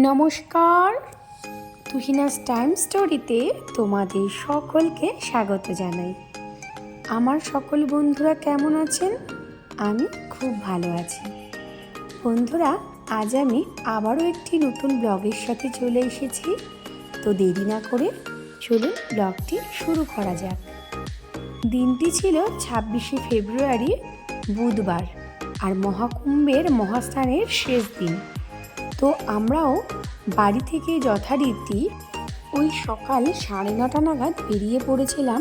নমস্কার, তুহিনাস টাইম স্টোরিতে তোমাদের সকলকে স্বাগত জানাই। আমার সকল বন্ধুরা কেমন আছেন? আমি খুব ভালো আছি। বন্ধুরা, আজ আমি আবারও একটি নতুন ব্লগের সাথে চলে এসেছি। তো দেরি না করে চলুন ব্লগটি শুরু করা যাক। দিনটি ছিল 26শে ফেব্রুয়ারি, বুধবার, আর মহাকুম্ভের মহাস্নানের শেষ দিন। তো আমরাও বাড়ি থেকে যথারীতি ওই সকাল 9:30 নাগাদ বেরিয়ে পড়েছিলাম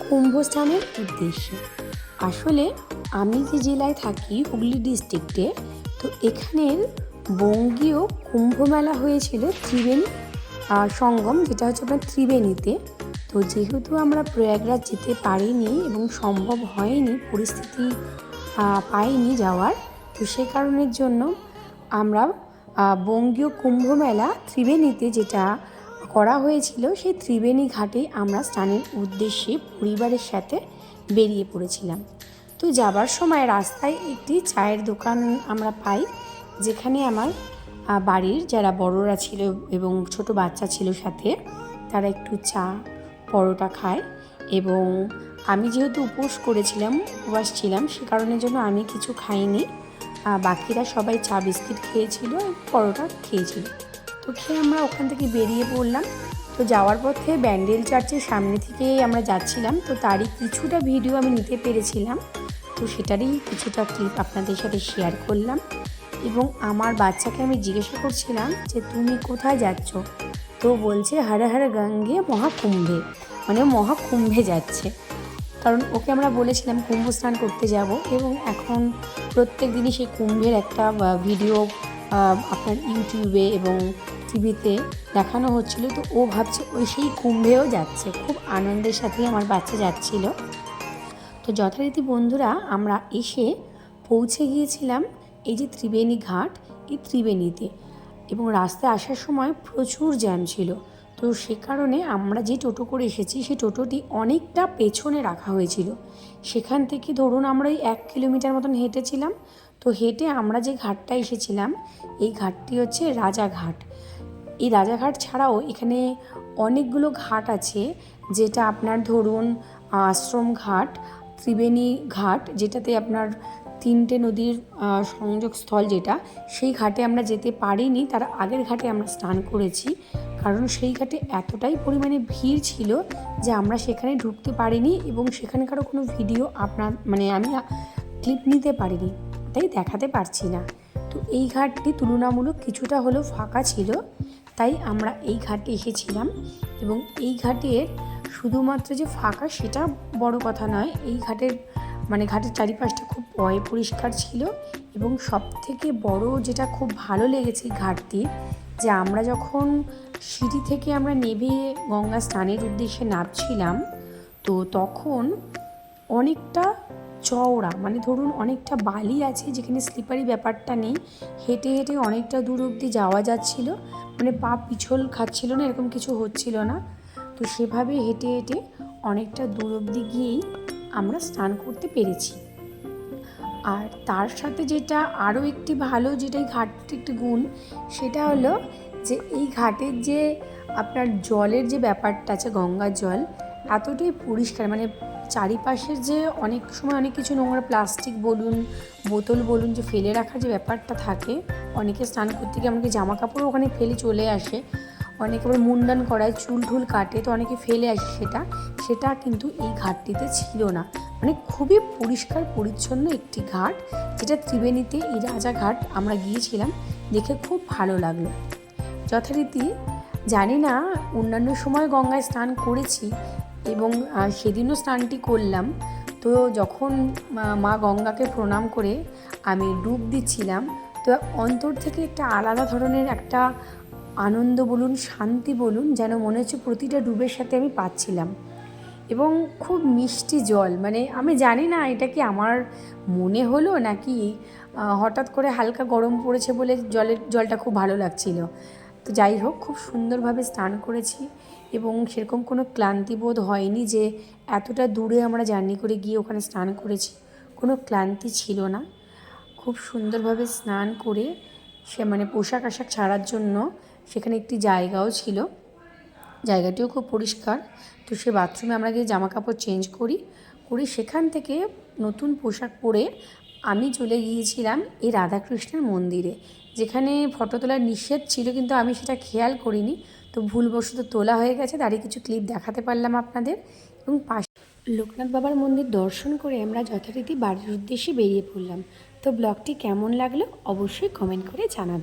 কুম্ভস্নানের উদ্দেশ্যে। আসলে আমি যে জেলায় থাকি, হুগলি ডিস্ট্রিক্টে, তো এখানের বঙ্গীয় কুম্ভ মেলা হয়েছিল ত্রিবেণী সঙ্গম, যেটা হচ্ছে আপনার ত্রিবেণীতে। তো যেহেতু আমরা প্রয়াগরাজ যেতে পারিনি এবং সম্ভব হয়নি, পরিস্থিতি পাইনি যাওয়ার, তো সে কারণের জন্য আমরা বঙ্গীয় কুম্ভ মেলা ত্রিবেণীতে যেটা করা হয়েছিল, সেই ত্রিবেণী ঘাটে আমরা স্নানের উদ্দেশ্যে পরিবারের সাথে বেরিয়ে পড়েছিলাম। তো যাবার সময় রাস্তায় একটি চায়ের দোকান আমরা পাই, যেখানে আমার বাড়ির যারা বড়রা ছিল এবং ছোট বাচ্চা ছিল সাথে, তারা একটু চা পরোটা খায়। এবং আমি যেহেতু উপবাস ছিলাম, সে কারণের জন্য আমি কিছু খাইনি। বাকিরা সবাই চা বিস্কিট খেয়েছিল, পরোটা খেয়েছিল। তো খেয়ে আমরা ওখান থেকে বেরিয়ে পড়লাম। তো যাওয়ার পথে ব্যান্ডেল চার্চের সামনে থেকে আমরা যাচ্ছিলাম, তো তারই কিছুটা ভিডিও আমি নিতে পেরেছিলাম। তো সেটারই কিছুটা ক্লিপ আপনাদের সাথে শেয়ার করলাম। এবং আমার বাচ্চাকে আমি জিজ্ঞাসা করছিলাম যে তুমি কোথায় যাচ্ছ? তো বলছে হর হর গঙ্গে মহাকুম্ভে, মানে মহাকুম্ভে যাচ্ছে। কারণ ওকে আমরা বলেছিলাম কুম্ভ স্নান করতে যাব, এবং এখন প্রত্যেক দিনই সেই কুম্ভের একটা ভিডিও আপনার ইউটিউবে এবং টিভিতে দেখানো হচ্ছিল। তো ও ভাবছে ওই সেই কুম্ভেও যাচ্ছে, খুব আনন্দের সাথেই আমার বাচ্চা যাচ্ছিল। তো যথারীতি বন্ধুরা আমরা এসে পৌঁছে গিয়েছিলাম এই যে ত্রিবেণী ঘাট, এই ত্রিবেণীতে। এবং রাস্তায় আসার সময় প্রচুর জ্যাম ছিল। তো সে কারণে আমরা যে টোটো করে এসেছি, সেই টোটোটি অনেকটা পেছনে রাখা হয়েছিল। সেখান থেকে ধরুন আমরা ওই 1 কিলোমিটার মতন হেঁটেছিলাম। তো হেঁটে আমরা যে ঘাটটা এসেছিলাম, এই ঘাটটি হচ্ছে রাজাঘাট। এই রাজাঘাট ছাড়াও এখানে অনেকগুলো ঘাট আছে, যেটা আপনার ধরুন আশ্রম ঘাট, ত্রিবেণী ঘাট, যেটাতে আপনার 3টে নদীর সংযোগস্থল, যেটা সেই ঘাটে আমরা যেতে পারিনি, তার আগের ঘাটে আমরা স্নান করেছি। কারণ সেই ঘাটে এতটাই পরিমাণে ভিড় ছিল যে আমরা সেখানে ঢুকতে পারিনি, এবং সেখানকারও কোনো ভিডিও আমি ক্লিপ নিতে পারিনি, তাই দেখাতে পারছি না। তো এই ঘাটটি তুলনামূলক কিছুটা হলেও ফাঁকা ছিল, তাই আমরা এই ঘাটে এসেছিলাম। এবং এই ঘাটের শুধুমাত্র যে ফাঁকা সেটা বড় কথা নয়, এই ঘাটের চারিপাশটা খুব পরিষ্কার ছিল। এবং সবথেকে বড় যেটা খুব ভালো লেগেছে ঘাটটির, যে আমরা যখন সিঁড়ি থেকে আমরা নেমে গঙ্গা স্নানের উদ্দেশ্যে নামছিলাম, তো তখন অনেকটা চওড়া, ধরুন অনেকটা বালি আছে, যেখানে স্লিপারি ব্যাপারটা নেই। হেঁটে হেঁটে অনেকটা দূর অবধি যাওয়া যাচ্ছিল, পা পিছল খাচ্ছিল না, এরকম কিছু হচ্ছিল না। তো সেভাবে হেঁটে হেঁটে অনেকটা দূর অবধি গিয়েই আমরা স্নান করতে পেরেছি। আর তার সাথে যেটা আরও একটি ভালো, যেটা এই ঘাটটির একটি গুণ, সেটা হলো যে এই ঘাটের যে আপনার জলের যে ব্যাপারটা আছে, গঙ্গার জল এতটাই পরিষ্কার, চারিপাশের যে অনেক সময় অনেক কিছু নোংরা প্লাস্টিক বলুন, বোতল বলুন, যে ফেলে রাখার যে ব্যাপারটা থাকে, অনেকে স্নান করতে গিয়ে আমাকে জামা কাপড়ও ওখানে ফেলে চলে আসে, অনেকে আবার মুন্ডান করায়, চুল ঠুল কাটে, তো অনেকে ফেলে আসে, সেটা কিন্তু এই ঘাটটিতে ছিল না। খুবই পরিষ্কার পরিচ্ছন্ন একটি ঘাট, যেটা ত্রিবেণীতে এই রাজাঘাট আমরা গিয়েছিলাম, দেখে খুব ভালো লাগলো। যথারীতি জানি না অন্যান্য সময় গঙ্গায় স্নান করেছি, এবং সেদিনও স্নানটি করলাম। তো যখন মা গঙ্গাকে প্রণাম করে আমি ডুব দিচ্ছিলাম, তো অন্তর থেকে একটা আলাদা ধরনের একটা আনন্দ বলুন, শান্তি বলুন, যেন মনে হচ্ছে প্রতিটা ডুবের সাথে আমি পাচ্ছিলাম। এবং খুব মিষ্টি জল, আমি জানি না এটা কি আমার মনে হলো নাকি হঠাৎ করে হালকা গরম পড়েছে বলে জলটা খুব ভালো লাগছিল। তো যাই হোক, খুব সুন্দরভাবে স্নান করেছি, এবং সেরকম কোনো ক্লান্তি বোধ হয়নি যে এতটা দূরে আমরা জার্নি করে গিয়ে ওখানে স্নান করেছি, কোনো ক্লান্তি ছিল না। খুব সুন্দরভাবে স্নান করে পোশাক আশাক ছাড়ার জন্য সেখানে একটি জায়গাও ছিল, জায়গাটিও খুব পরিষ্কার। তো সে বাথরুমে আমরা গিয়ে জামা কাপড় চেঞ্জ করি, সেখান থেকে নতুন পোশাক পরে আমি চলে গিয়েছিলাম এই রাধাকৃষ্ণের মন্দিরে, যেখানে ফটো তোলার নিষেধ ছিল, কিন্তু আমি সেটা খেয়াল করিনি। তো ভুলবশত তোলা হয়ে গেছে, তারই কিছু ক্লিপ দেখাতে পারলাম আপনাদের। এবং পাশে লোকনাথ বাবার মন্দির দর্শন করে আমরা যথারীতি বাড়ির উদ্দেশ্যে বেরিয়ে পড়লাম। তো ব্লগটি কেমন লাগলো অবশ্যই কমেন্ট করে জানাবেন।